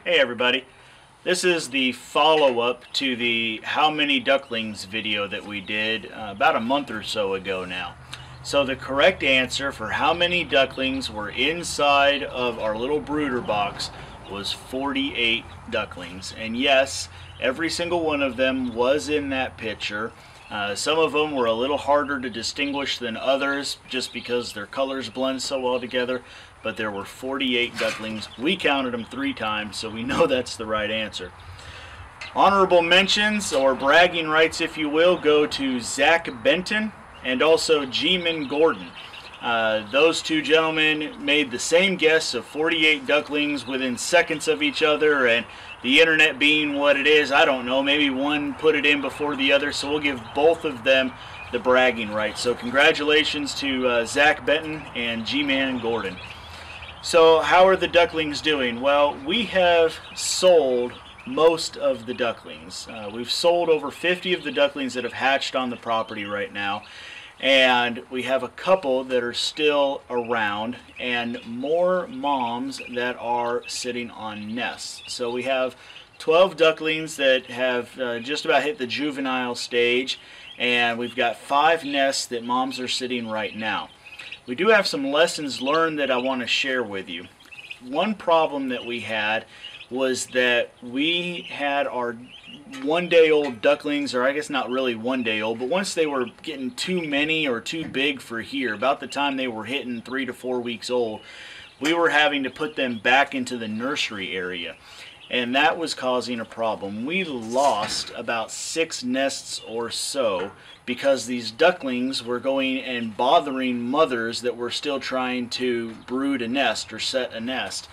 Hey everybody, this is the follow-up to the How Many Ducklings video that we did about a month or so ago now. So the correct answer for how many ducklings were inside of our little brooder box was 48 ducklings. And yes, every single one of them was in that picture. Some of them were a little harder to distinguish than others just because their colors blend so well together, but there were 48 ducklings. We counted them 3 times, so we know that's the right answer. Honorable mentions, or bragging rights if you will, go to Zach Benton and also G-Man Gordon. Those two gentlemen made the same guess of 48 ducklings within seconds of each other, and the internet being what it is, I don't know, maybe one put it in before the other, so we'll give both of them the bragging rights. So congratulations to Zach Benton and G-Man Gordon. So how are the ducklings doing? Well, we have sold most of the ducklings. We've sold over 50 of the ducklings that have hatched on the property right now. And we have a couple that are still around and more moms that are sitting on nests. So we have 12 ducklings that have just about hit the juvenile stage, and we've got 5 nests that moms are sitting right now. We do have some lessons learned that I want to share with you. One problem that we had was that we had our one-day-old ducklings, or I guess not really one-day-old, but once they were getting too many or too big for here, about the time they were hitting 3 to 4 weeks old, we were having to put them back into the nursery area, and that was causing a problem. We lost about 6 nests or so because these ducklings were going and bothering mothers that were still trying to brood a nest or set a nest.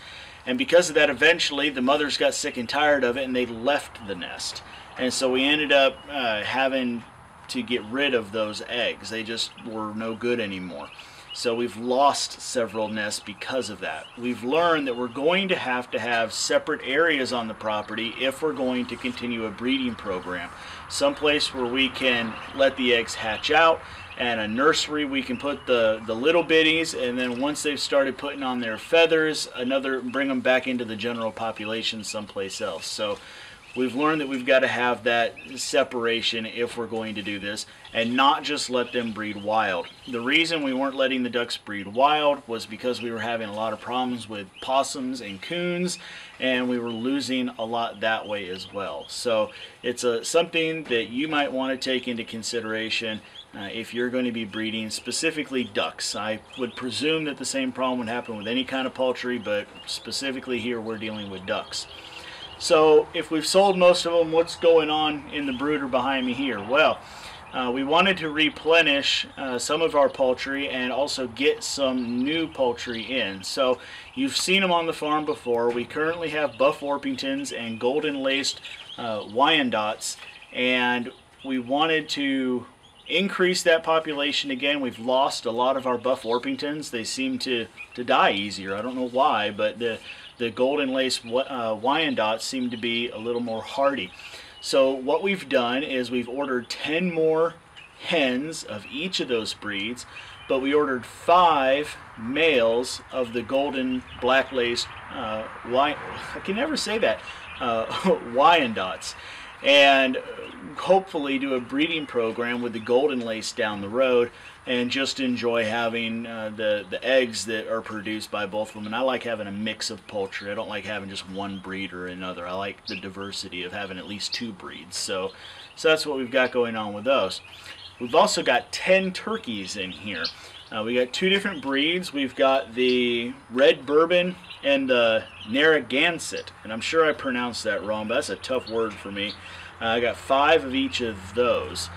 And because of that, eventually the mothers got sick and tired of it and they left the nest. And so we ended up having to get rid of those eggs. They just were no good anymore. So we've lost several nests because of that. We've learned that we're going to have separate areas on the property if we're going to continue a breeding program. Someplace where we can let the eggs hatch out, and a nursery we can put the little bitties, and then once they've started putting on their feathers, bring them back into the general population someplace else. So we've learned that we've got to have that separation if we're going to do this, and not just let them breed wild. The reason we weren't letting the ducks breed wild was because we were having a lot of problems with possums and coons, and we were losing a lot that way as well. So it's something that you might want to take into consideration if you're going to be breeding specifically ducks. I would presume that the same problem would happen with any kind of poultry, but specifically here we're dealing with ducks. So if we've sold most of them, what's going on in the brooder behind me here? Well, we wanted to replenish some of our poultry and also get some new poultry in. So you've seen them on the farm before. We currently have Buff Orpingtons and golden laced Wyandottes, and we wanted to increase that population again. We've lost a lot of our Buff Orpingtons. They seem to die easier. I don't know why, but the golden lace Wyandottes seem to be a little more hardy. So what we've done is we've ordered 10 more hens of each of those breeds, but we ordered 5 males of the golden black lace I can never say that, Wyandottes, and hopefully do a breeding program with the golden lace down the road and just enjoy having the eggs that are produced by both of them. And I like having a mix of poultry. I don't like having just one breed or another. I like the diversity of having at least 2 breeds. So that's what we've got going on with those. We've also got 10 turkeys in here. We got 2 different breeds. We've got the red bourbon and the Narragansett, and I'm sure I pronounced that wrong, but that's a tough word for me. I got 5 of each of those,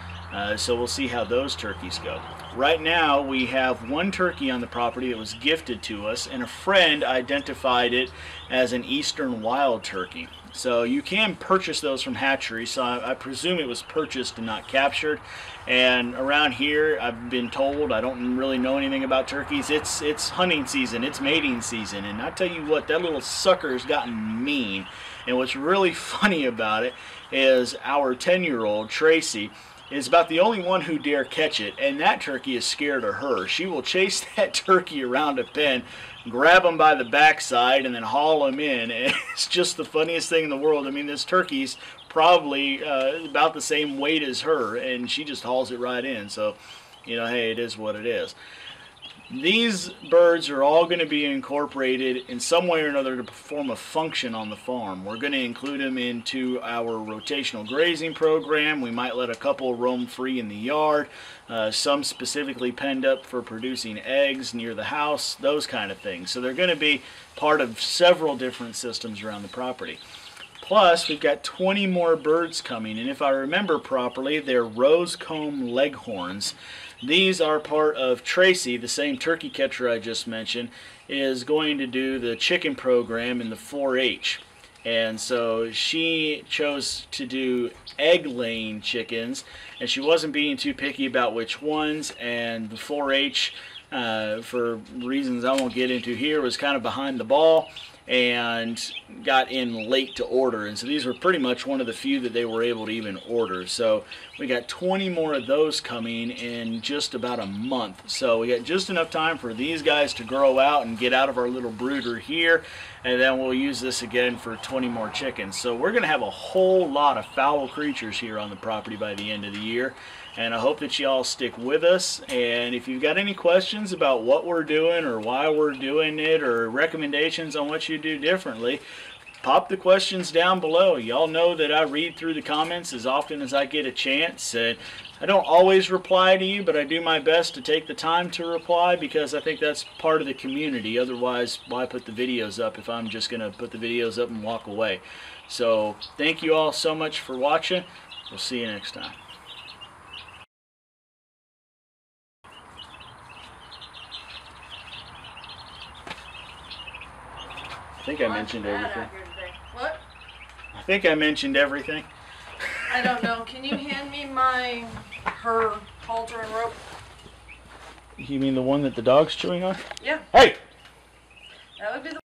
so we'll see how those turkeys go. Right now we have 1 turkey on the property that was gifted to us, and a friend identified it as an eastern wild turkey. So you can purchase those from hatcheries, so I presume it was purchased and not captured. And around here, I've been told, I don't really know anything about turkeys, it's hunting season, it's mating season, and I tell you what, that little sucker's gotten mean. And what's really funny about it is our 10-year-old, Tracy, is about the only one who dare catch it, and that turkey is scared of her. She will chase that turkey around a pen, grab him by the backside, and then haul him in. And it's just the funniest thing in the world. I mean, this turkey's probably about the same weight as her, and she just hauls it right in. So, you know, hey, it is what it is. These birds are all going to be incorporated in some way or another to perform a function on the farm. We're going to include them into our rotational grazing program. We might let a couple roam free in the yard, some specifically penned up for producing eggs near the house, those kind of things. So they're going to be part of several different systems around the property. Plus, we've got 20 more birds coming, and if I remember properly, they're rose-comb leghorns. These are part of Tracy, the same turkey catcher I just mentioned, is going to do the chicken program in the 4-H. And so she chose to do egg-laying chickens, and she wasn't being too picky about which ones, and the 4-H, for reasons I won't get into here, was kind of behind the ball and got in late to order, and so these were pretty much one of the few that they were able to even order. So we got 20 more of those coming in just about a month, so we got just enough time for these guys to grow out and get out of our little brooder here, and then we'll use this again for 20 more chickens. So we're gonna have a whole lot of fowl creatures here on the property by the end of the year, and I hope that you all stick with us. And if you've got any questions about what we're doing or why we're doing it or recommendations on what you do differently, pop the questions down below. Y'all know that I read through the comments as often as I get a chance, and I don't always reply to you, but I do my best to take the time to reply because I think that's part of the community. Otherwise, why put the videos up if I'm just going to put the videos up and walk away? So thank you all so much for watching. We'll see you next time. I think I mentioned everything. What? I think I mentioned everything. I don't know. Can you hand me her halter and rope? You mean the one that the dog's chewing on? Yeah. Hey! That would be the